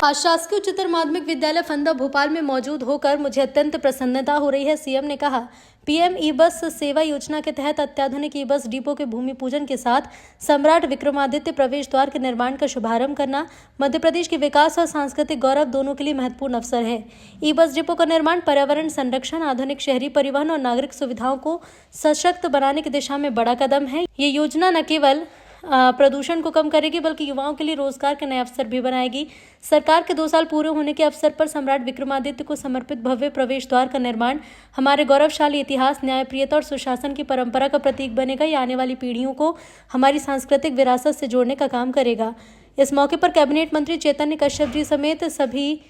आज शासकीय उच्चतर माध्यमिक विद्यालय फंदा भोपाल में मौजूद होकर मुझे अत्यंत प्रसन्नता हो रही है। सीएम ने कहा, पीएम ई बस सेवा योजना के तहत अत्याधुनिक ई बस डिपो के भूमि पूजन के साथ सम्राट विक्रमादित्य प्रवेश द्वार के निर्माण का शुभारंभ करना मध्य प्रदेश के विकास और सांस्कृतिक गौरव दोनों के लिए महत्वपूर्ण अवसर है। ई बस डिपो का निर्माण पर्यावरण संरक्षण, आधुनिक शहरी परिवहन और नागरिक सुविधाओं को सशक्त बनाने की दिशा में बड़ा कदम है। ये योजना न केवल प्रदूषण को कम करेगी बल्कि युवाओं के लिए रोजगार के नए अवसर भी बनाएगी। सरकार के 2 साल पूरे होने के अवसर पर सम्राट विक्रमादित्य को समर्पित भव्य प्रवेश द्वार का निर्माण हमारे गौरवशाली इतिहास, न्यायप्रियता और सुशासन की परंपरा का प्रतीक बनेगा। ये आने वाली पीढ़ियों को हमारी सांस्कृतिक विरासत से जोड़ने का काम करेगा। इस मौके पर कैबिनेट मंत्री चैतन्य कश्यप जी समेत सभी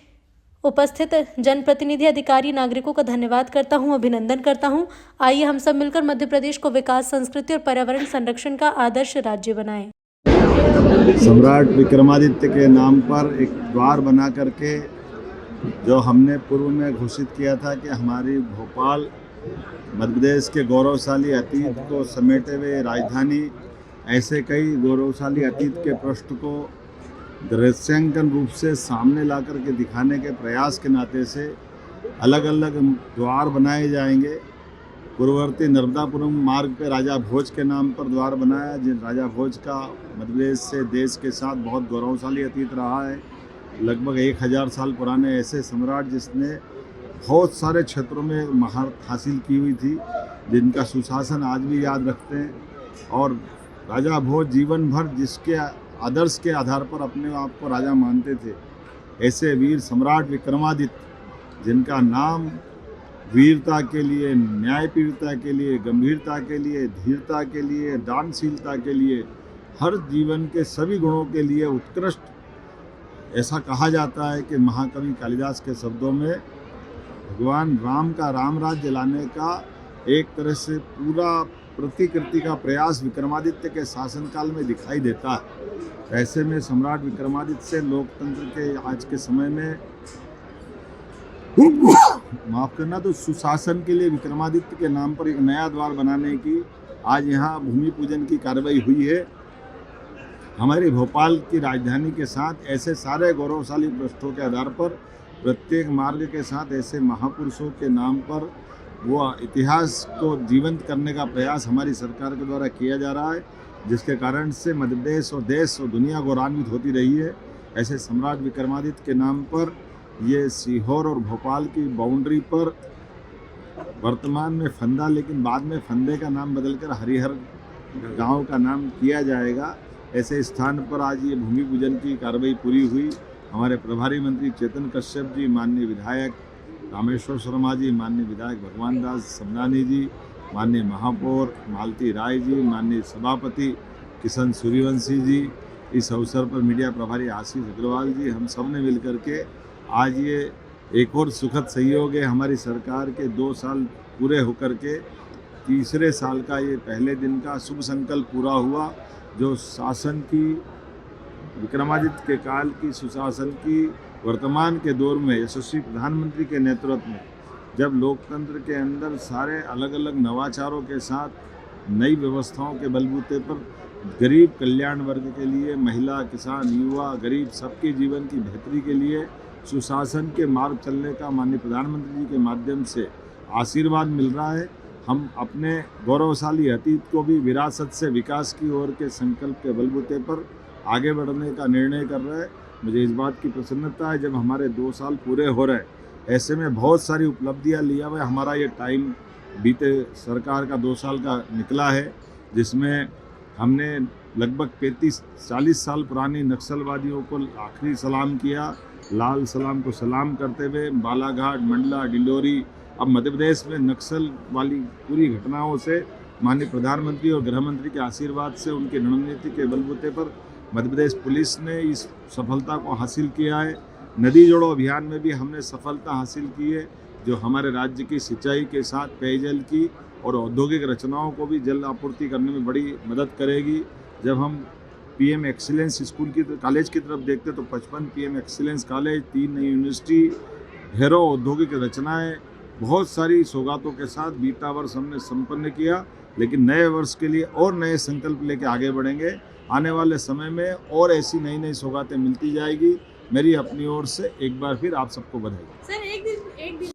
उपस्थित जनप्रतिनिधि, अधिकारी, नागरिकों का धन्यवाद करता हूं, अभिनंदन करता हूं। आइए हम सब मिलकर मध्य प्रदेश को विकास, संस्कृति और पर्यावरण संरक्षण का आदर्श राज्य बनाएं। सम्राट विक्रमादित्य के नाम पर एक द्वार बना करके जो हमने पूर्व में घोषित किया था कि हमारी भोपाल मध्य प्रदेश के गौरवशाली अतीत को समेटे हुए राजधानी, ऐसे कई गौरवशाली अतीत के पृष्ठ को दृश्यांकन रूप से सामने ला कर के दिखाने के प्रयास के नाते से अलग अलग द्वार बनाए जाएंगे। पूर्ववर्ती नर्मदापुरम मार्ग पे राजा भोज के नाम पर द्वार बनाया, जिन राजा भोज का मध्य प्रदेश से देश के साथ बहुत गौरवशाली अतीत रहा है। लगभग 1000 साल पुराने ऐसे सम्राट जिसने बहुत सारे क्षेत्रों में महारत हासिल की हुई थी, जिनका सुशासन आज भी याद रखते हैं। और राजा भोज जीवन भर जिसके आदर्श के आधार पर अपने आप को राजा मानते थे, ऐसे वीर सम्राट विक्रमादित्य जिनका नाम वीरता के लिए, न्यायप्रियता के लिए, गंभीरता के लिए, धीरता के लिए, दानशीलता के लिए, हर जीवन के सभी गुणों के लिए उत्कृष्ट, ऐसा कहा जाता है कि महाकवि कालिदास के शब्दों में भगवान राम का राम राज्य लाने का एक तरह से पूरा प्रतिकृति का प्रयास विक्रमादित्य के शासनकाल में दिखाई देता है। ऐसे में सम्राट विक्रमादित्य से लोकतंत्र के आज के समय में माफ करना, तो सुशासन के लिए विक्रमादित्य के नाम पर एक नया द्वार बनाने की आज यहाँ भूमि पूजन की कार्रवाई हुई है। हमारी भोपाल की राजधानी के साथ ऐसे सारे गौरवशाली पृष्ठों के आधार पर प्रत्येक मार्ग के साथ ऐसे महापुरुषों के नाम पर वो इतिहास को जीवंत करने का प्रयास हमारी सरकार के द्वारा किया जा रहा है, जिसके कारण से मध्य प्रदेश और देश और दुनिया गौरवान्वित होती रही है। ऐसे सम्राट विक्रमादित्य के नाम पर ये सीहोर और भोपाल की बाउंड्री पर वर्तमान में फंदा, लेकिन बाद में फंदे का नाम बदलकर हरिहर गांव का नाम किया जाएगा। ऐसे स्थान पर आज ये भूमि पूजन की कार्रवाई पूरी हुई। हमारे प्रभारी मंत्री चेतन कश्यप जी, माननीय विधायक रामेश्वर शर्मा जी, माननीय विधायक भगवान दास समनानी जी, माननीय महापौर मालती राय जी, माननीय सभापति किशन सूर्यवंशी जी, इस अवसर पर मीडिया प्रभारी आशीष अग्रवाल जी, हम सब ने मिलकर के आज ये एक और सुखद सहयोग है। हमारी सरकार के 2 साल पूरे होकर के तीसरे साल का ये पहले दिन का शुभ संकल्प पूरा हुआ, जो शासन की विक्रमादित्य के काल की सुशासन की वर्तमान के दौर में यशस्वी प्रधानमंत्री के नेतृत्व में जब लोकतंत्र के अंदर सारे अलग अलग नवाचारों के साथ नई व्यवस्थाओं के बलबूते पर गरीब कल्याण वर्ग के लिए, महिला, किसान, युवा, गरीब सबके जीवन की बेहतरी के लिए सुशासन के मार्ग चलने का माननीय प्रधानमंत्री जी के माध्यम से आशीर्वाद मिल रहा है। हम अपने गौरवशाली अतीत को भी विरासत से विकास की ओर के संकल्प के बलबूते पर आगे बढ़ने का निर्णय कर रहे हैं। मुझे इस बात की प्रसन्नता है, जब हमारे 2 साल पूरे हो रहे हैं, ऐसे में बहुत सारी उपलब्धियां लिया हुआ है। हमारा ये टाइम बीते सरकार का 2 साल का निकला है, जिसमें हमने लगभग 35-40 साल पुरानी नक्सलवादियों को आखिरी सलाम किया। लाल सलाम को सलाम करते हुए बालाघाट, मंडला, डिंडोरी, अब मध्य प्रदेश में नक्सल वाली पूरी घटनाओं से माननीय प्रधानमंत्री और गृह मंत्री के आशीर्वाद से, उनकी रणनीति के बलबूते पर मध्य प्रदेश पुलिस ने इस सफलता को हासिल किया है। नदी जोड़ो अभियान में भी हमने सफलता हासिल की है, जो हमारे राज्य की सिंचाई के साथ पेयजल की और औद्योगिक रचनाओं को भी जल आपूर्ति करने में बड़ी मदद करेगी। जब हम पीएम एक्सीलेंस स्कूल की कॉलेज की तरफ देखते तो 55 पीएम एक्सीलेंस कॉलेज, 3 नई यूनिवर्सिटी, ढेरों औद्योगिक रचनाएँ, बहुत सारी सौगातों के साथ बीता वर्ष हमने संपन्न किया। लेकिन नए वर्ष के लिए और नए संकल्प लेके आगे बढ़ेंगे। आने वाले समय में और ऐसी नई नई सौगातें मिलती जाएगी। मेरी अपनी ओर से एक बार फिर आप सबको बधाई। सर एक दिन